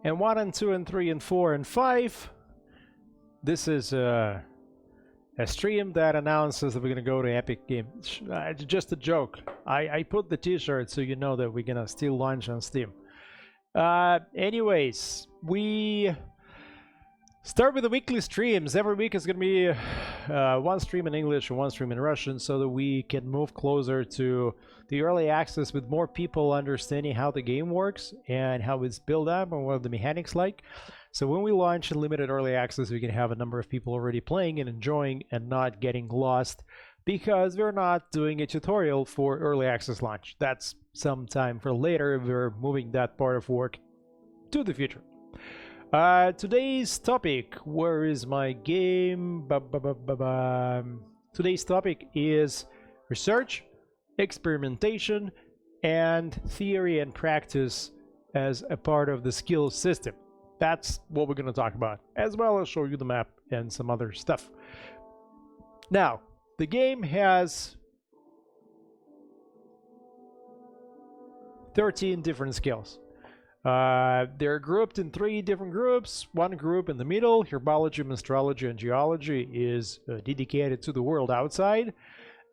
And 1 and 2 and 3 and 4 and 5. This is a stream that announces that we're gonna go to Epic Games. Just a joke. I put the t-shirt so you know that we're gonna still launch on Steam. Anyways, we start with the weekly streams. Every week is gonna be one stream in English and one stream in Russian, so that we can move closer to the early access with more people understanding how the game works and how it's built up and what the mechanics like. So when we launch limited early access, we can have a number of people already playing and enjoying and not getting lost, because we're not doing a tutorial for early access launch. That's some time for later. We're moving that part of work to the future. Today's topic, where is my game? Today's topic is research, experimentation, and theory and practice as a part of the skill system. That's what we're going to talk about, as well as show you the map and some other stuff. Now, the game has 13 different skills. They're grouped in 3 different groups. One group in the middle, herbology, astrology, and geology, is dedicated to the world outside.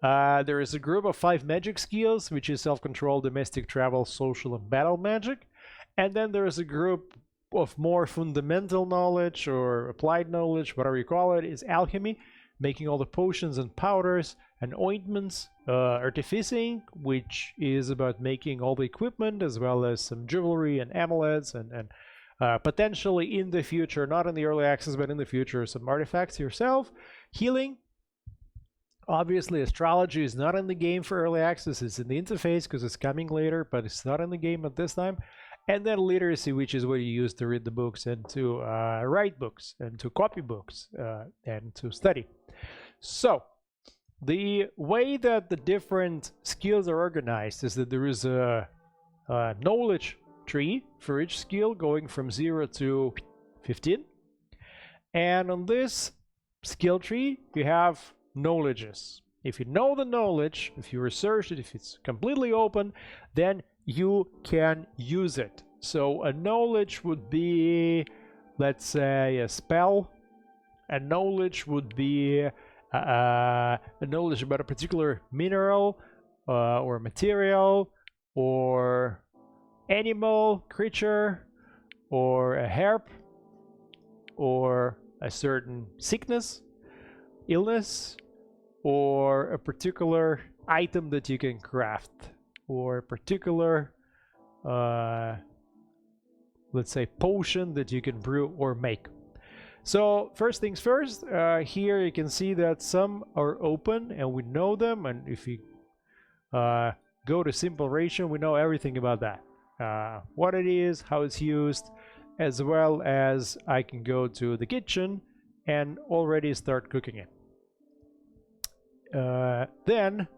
There is a group of 5 magic skills, which is self-control, domestic, travel, social, and battle magic. And then there is a group of more fundamental knowledge or applied knowledge, whatever you call it, is alchemy, making all the potions and powders and ointments, artificing, which is about making all the equipment as well as some jewelry and amulets and potentially in the future, not in the early access, but in the future, some artifacts yourself. Healing. Obviously, astrology is not in the game for early access. It's in the interface because it's coming later, but it's not in the game at this time. And then literacy, which is what you use to read the books and to write books and to copy books and to study. So the way that the different skills are organized is that there is a knowledge tree for each skill going from 0 to 15. And on this skill tree, you have knowledges. If you know the knowledge, if you research it, if it's completely open, then you can use it. So a knowledge would be, let's say, a spell. A knowledge would be a knowledge about a particular mineral or material or animal, creature, or a herb, or a certain sickness, illness, or a particular item that you can craft, or a particular, let's say, potion that you can brew or make. So first things first, here you can see that some are open and we know them, and if you go to simple ratio, we know everything about that. What it is, how it's used, as well as I can go to the kitchen and already start cooking it. Then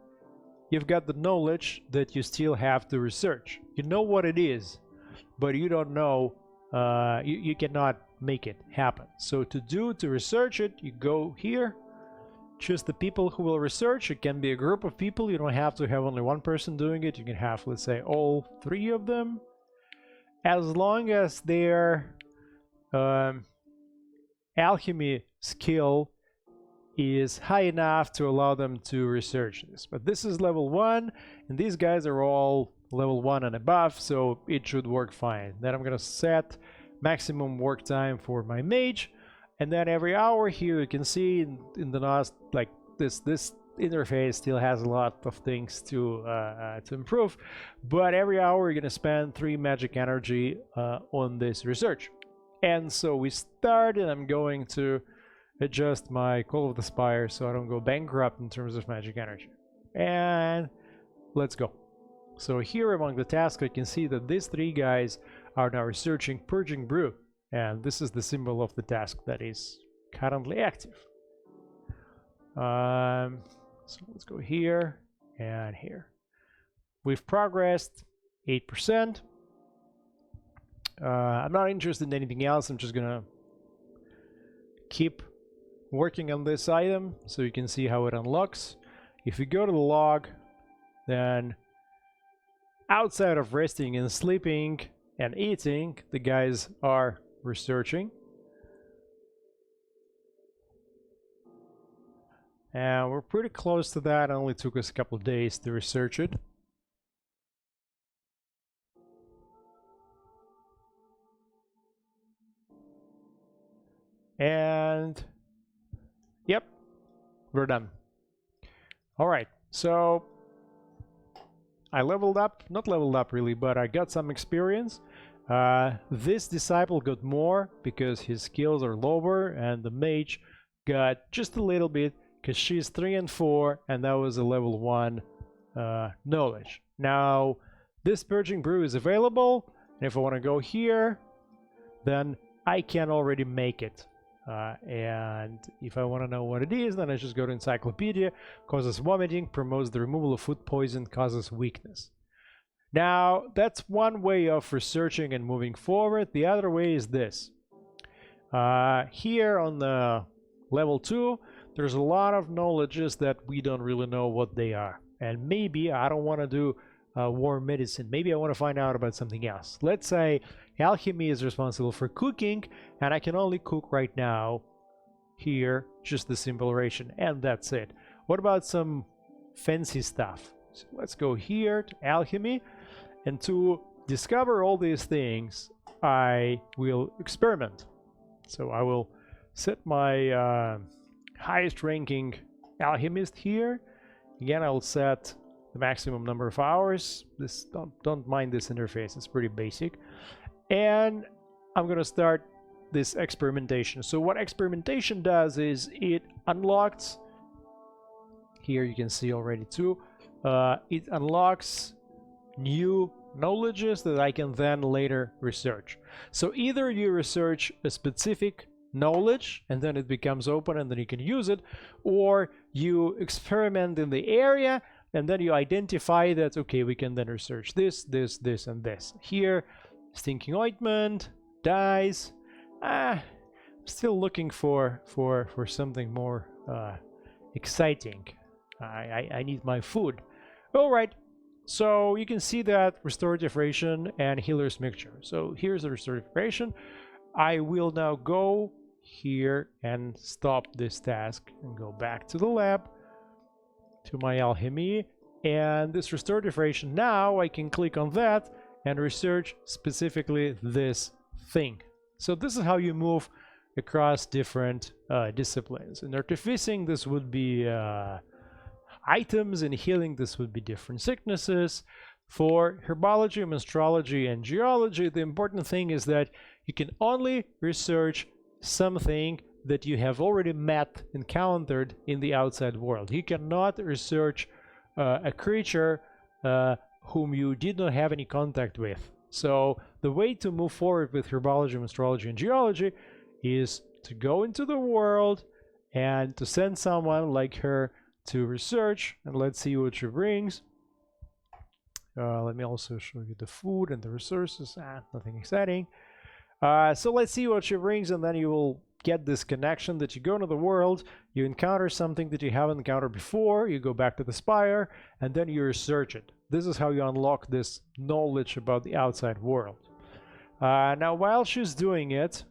you've got the knowledge that you still have to research. You know what it is, but you don't know, you cannot make it happen. So to research it, you go here, choose the people who will research. It can be a group of people. You don't have to have only one person doing it. You can have, let's say, all 3 of them, as long as their alchemy skill is high enough to allow them to research this. But this is level 1, and these guys are all level 1 and above, so it should work fine. Then I'm gonna set maximum work time for my mage, and then every hour here you can see in the last, like, this interface still has a lot of things to improve, but every hour you're gonna spend 3 magic energy on this research. And so we start, and I'm going to adjust my Call of the Spire so I don't go bankrupt in terms of magic energy. And let's go. So here among the tasks, I can see that these 3 guys are now researching Purging Brew, and this is the symbol of the task that is currently active. So let's go here and here. We've progressed 8%. I'm not interested in anything else. I'm just gonna keep working on this item so you can see how it unlocks. If you go to the log, then outside of resting and sleeping and eating. The guys are researching. And we're pretty close to that. It only took us a couple of days to research it. And yep, we're done. All right, so I leveled up, not leveled up really, but I got some experience. This disciple got more because his skills are lower, and the mage got just a little bit because she's 3 and 4, and that was a level 1 knowledge. Now, this purging brew is available, and if I want to go here, then I can already make it. And if I want to know what it is, then I just go to encyclopedia. Causes vomiting, promotes the removal of food poison, causes weakness. Now, that's one way of researching and moving forward. The other way is this. Here on the level 2, there's a lot of knowledges that we don't really know what they are. And maybe I don't want to do war medicine. Maybe I want to find out about something else. Let's say alchemy is responsible for cooking, and I can only cook right now here just the simple ration, and that's it. What about some fancy stuff? So let's go here to alchemy, and to discover all these things I will experiment. So I will set my highest ranking alchemist here. Again, I'll set the maximum number of hours. This don't mind this interface, it's pretty basic. And I'm gonna start this experimentation. So what experimentation does is it unlocks, here you can see already too, it unlocks new knowledges that I can then later research. So either you research a specific knowledge and then it becomes open and then you can use it, or you experiment in the area and then you identify that, okay, we can then research this, this, this, and this. Here, stinking ointment, dyes. I'm still looking for something more exciting. I need my food. All right, so you can see that restorative ration and healer's mixture. So here's the restorative ration. I will now go here and stop this task and go back to the lab, to my alchemy, and this restorative ration, now I can click on that and research specifically this thing. So this is how you move across different disciplines. In artificing, this would be items. In healing, this would be different sicknesses. For herbology, astrology, and geology, the important thing is that you can only research something that you have already encountered in the outside world. You cannot research a creature whom you did not have any contact with. So the way to move forward with herbology, astrology, and geology is to go into the world and to send someone like her to research, and let's see what she brings. Let me also show you the food and the resources. Nothing exciting. So let's see what she brings, and then you will get this connection that you go into the world, you encounter something that you haven't encountered before, you go back to the Spire, and then you research it. This is how you unlock this knowledge about the outside world. Now, while she's doing it,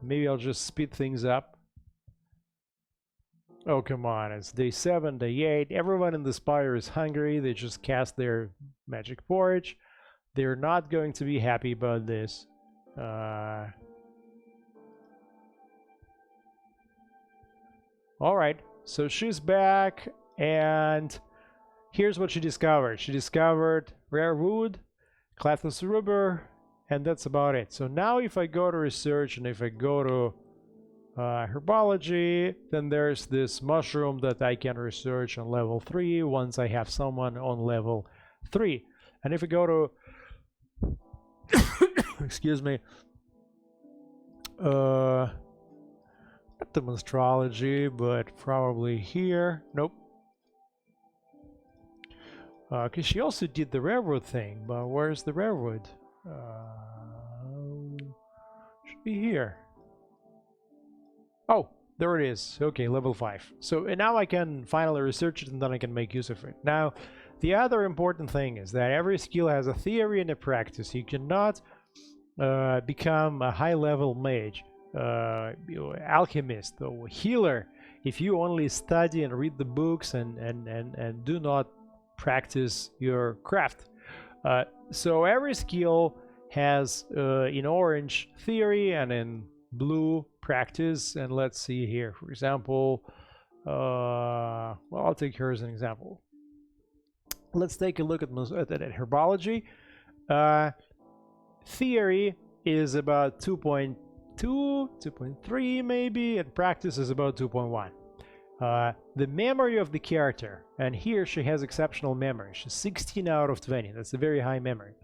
maybe I'll just speed things up. Oh, come on, it's day 7, day 8. Everyone in the Spire is hungry. They just cast their magic porridge. They're not going to be happy about this. Alright, so she's back, and here's what she discovered. She discovered rare wood, clathless rubber, and that's about it. So now if I go to research and if I go to herbology, then there's this mushroom that I can research on level 3 once I have someone on level 3. And if I go to excuse me, not the astrology, but probably here. Nope. Because she also did the railroad thing, but where's the railroad? Should be here. Oh, there it is. Okay, level 5. So and now I can finally research it and then I can make use of it. Now, the other important thing is that every skill has a theory and a practice. You cannot become a high-level mage, alchemist, or healer if you only study and read the books and do not practice your craft. So every skill has in orange theory and in blue practice. And let's see here, for example, well, I'll take her as an example. Let's take a look at herbology. Theory is about 2.2, 2.3 maybe, and practice is about 2.1. The memory of the character, and here she has exceptional memory. She's 16 out of 20. That's a very high memory.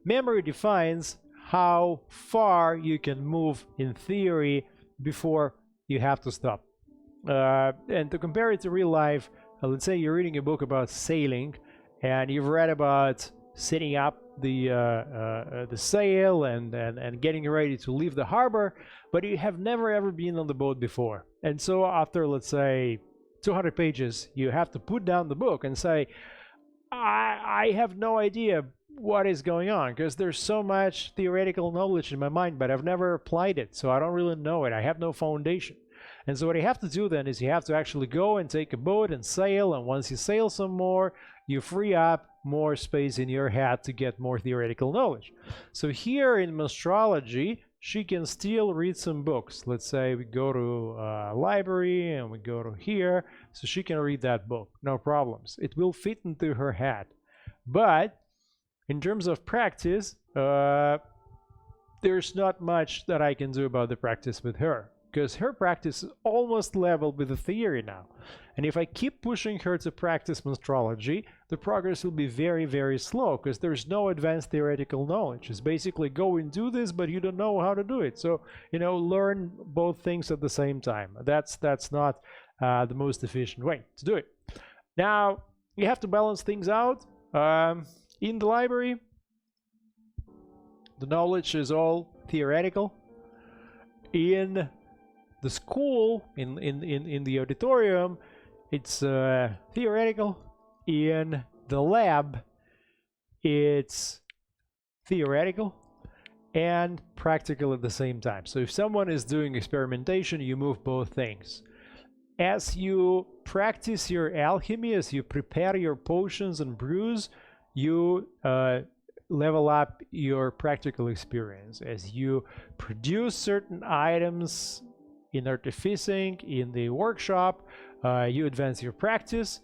Memory defines how far you can move in theory before you have to stop. And to compare it to real life, let's say you're reading a book about sailing, and you've read about setting up the sail and getting ready to leave the harbor, but you have never ever been on the boat before. And so after, let's say, 200 pages, you have to put down the book and say, I have no idea what is going on, because there's so much theoretical knowledge in my mind, but I've never applied it, so I don't really know it. I have no foundation. And so what you have to do then is you have to actually go and take a boat and sail, and once you sail some more, you free up more space in your head to get more theoretical knowledge. So here in Astrology, she can still read some books. Let's say we go to a library and we go to here, so she can read that book, no problems. It will fit into her head. But in terms of practice, there's not much that I can do about the practice with her, because her practice is almost level with the theory now. And if I keep pushing her to practice Astrology, the progress will be very, very slow, because there's no advanced theoretical knowledge. It's basically go and do this, but you don't know how to do it. So, learn both things at the same time. That's not the most efficient way to do it. Now, you have to balance things out. In the library, the knowledge is all theoretical. In the school, in the auditorium, it's theoretical. In the lab, it's theoretical and practical at the same time. So if someone is doing experimentation, you move both things. As you practice your alchemy, as you prepare your potions and brews, you level up your practical experience. As you produce certain items in artificing, in the workshop, you advance your practice.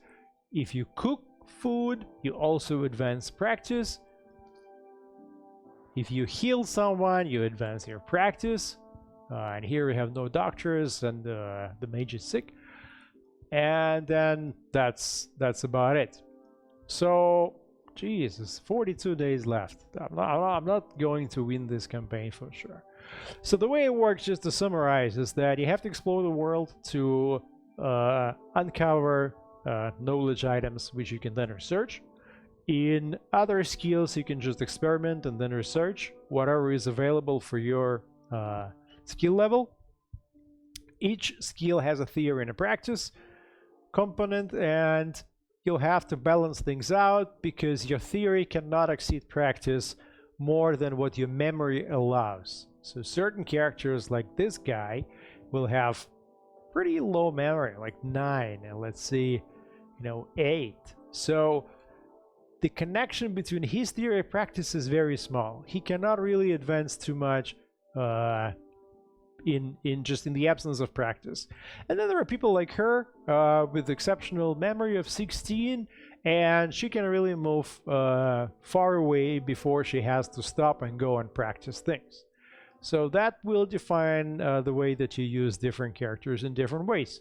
If you cook food, you also advance practice. If you heal someone, you advance your practice. And here we have no doctors, and the mage is sick. And then that's about it. So, Jesus, 42 days left. I'm not going to win this campaign for sure. So the way it works, just to summarize, is that you have to explore the world to uncover knowledge items which you can then research. In other skills, you can just experiment and then research whatever is available for your skill level. Each skill has a theory and a practice component, and you'll have to balance things out, because your theory cannot exceed practice more than what your memory allows. So certain characters like this guy will have pretty low memory, like 9, and let's see, 8. So the connection between his theory and practice is very small. He cannot really advance too much in the absence of practice. And then there are people like her with exceptional memory of 16, and she can really move far away before she has to stop and go and practice things. So that will define the way that you use different characters in different ways.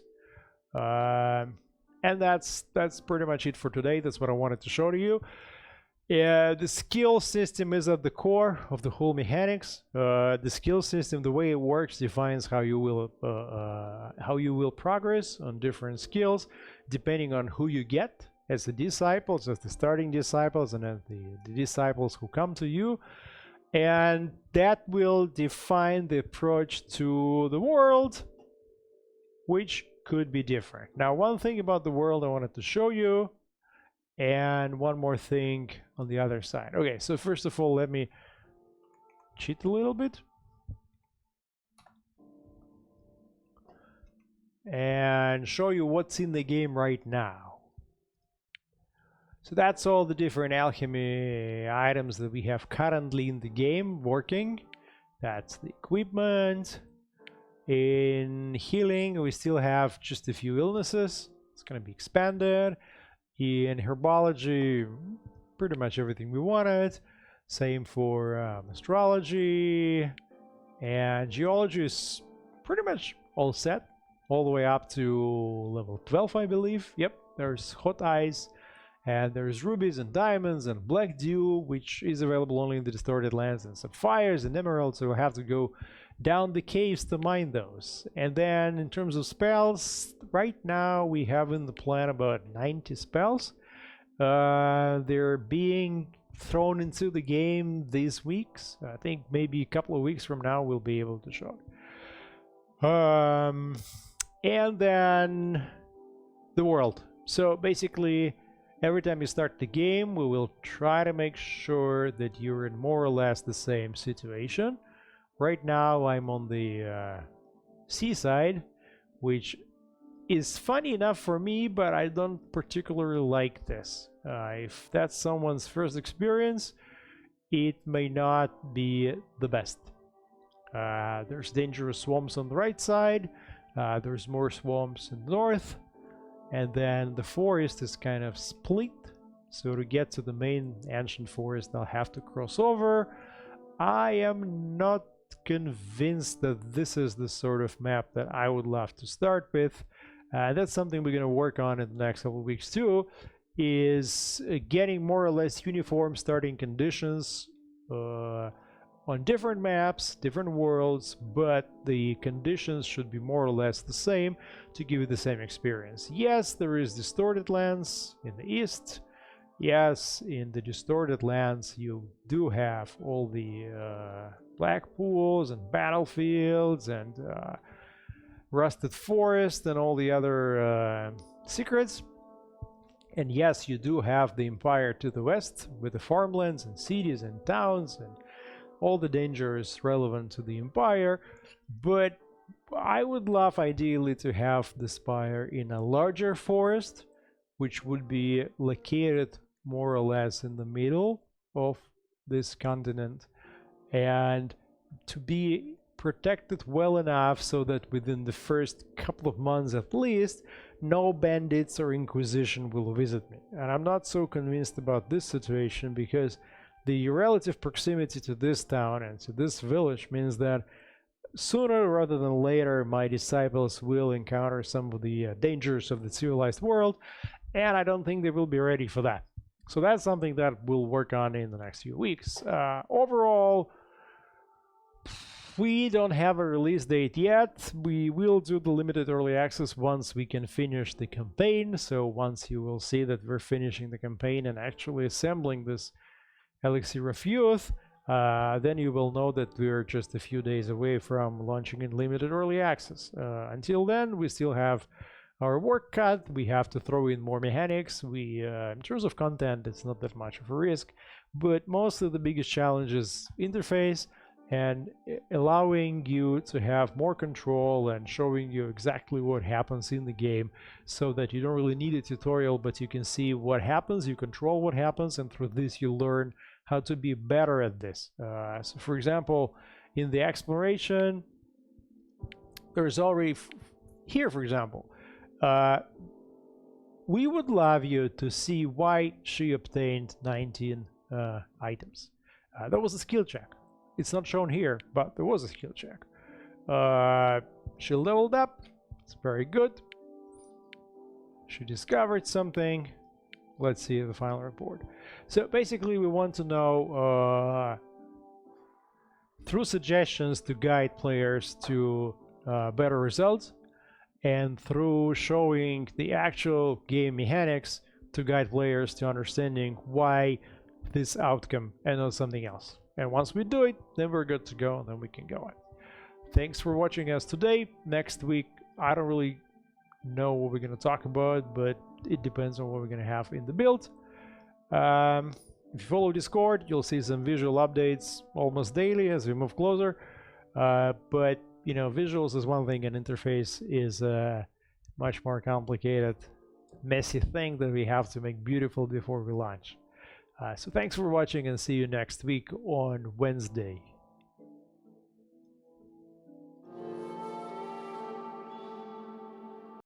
And that's pretty much it for today. That's what I wanted to show to you. The skill system is at the core of the whole mechanics. The skill system, the way it works, defines how you will progress on different skills, depending on who you get as the disciples, as the starting disciples, and as the disciples who come to you. And that will define the approach to the world, which could be different. Now, one thing about the world I wanted to show you, and one more thing on the other side. Okay, so first of all, let me cheat a little bit. And show you what's in the game right now. So that's all the different alchemy items that we have currently in the game working. That's the equipment. In healing, we still have just a few illnesses. It's going to be expanded. In herbology, pretty much everything we wanted. Same for astrology. And geology is pretty much all set. All the way up to level 12, I believe. Yep, there's hot ice. And there's rubies and diamonds and black dew, which is available only in the distorted lands, and sapphires and emeralds, so we'll have to go down the caves to mine those. And then in terms of spells, right now we have in the plan about 90 spells. They're being thrown into the game these weeks. I think maybe a couple of weeks from now we'll be able to show it. And then the world. So basically, every time you start the game, we will try to make sure that you're in more or less the same situation. Right now, I'm on the seaside, which is funny enough for me, but I don't particularly like this. If that's someone's first experience, it may not be the best. There's dangerous swamps on the right side. There's more swamps in the north. And then the forest is kind of split, so to get to the main ancient forest I'll have to cross over. I am not convinced that this is the sort of map that I would love to start with. That's something we're going to work on in the next couple of weeks too, is getting more or less uniform starting conditions on different maps, different worlds, but the conditions should be more or less the same to give you the same experience. Yes, there is distorted lands in the east. Yes, in the distorted lands you do have all the black pools and battlefields and rusted forest and all the other secrets. And yes, you do have the empire to the west with the farmlands and cities and towns and all the dangers relevant to the empire, but I would love ideally to have the spire in a larger forest, which would be located more or less in the middle of this continent, and to be protected well enough so that within the first couple of months at least, no bandits or inquisition will visit me. And I'm not so convinced about this situation, because the relative proximity to this town and to this village means that sooner rather than later my disciples will encounter some of the dangers of the civilized world, and I don't think they will be ready for that. So that's something that we'll work on in the next few weeks. Overall, we don't have a release date yet. We will do the limited early access once we can finish the campaign. So once you will see that we're finishing the campaign and actually assembling this Elixir of Youth, then you will know that we're just a few days away from launching in limited early access. Until then, we still have our work cut. We have to throw in more mechanics. In terms of content, it's not that much of a risk, but most of the biggest challenge is interface and allowing you to have more control and showing you exactly what happens in the game, so that you don't really need a tutorial, but you can see what happens, you control what happens, and through this you learn how to be better at this. So for example, in the exploration, there's already here, for example, we would love you to see why she obtained 19 items. That was a skill check. It's not shown here, but there was a skill check. She leveled up. It's very good. She discovered something. Let's see the final report. So basically we want to know through suggestions to guide players to better results, and through showing the actual game mechanics to guide players to understanding why this outcome and not something else. And once we do it, then we're good to go, and then we can go on. Thanks for watching us today. Next week, I don't really know what we're going to talk about, but it depends on what we're going to have in the build. If you follow Discord, you'll see some visual updates almost daily as we move closer. But you know, visuals is one thing, and interface is a much more complicated, messy thing that we have to make beautiful before we launch. So thanks for watching, and see you next week on Wednesday.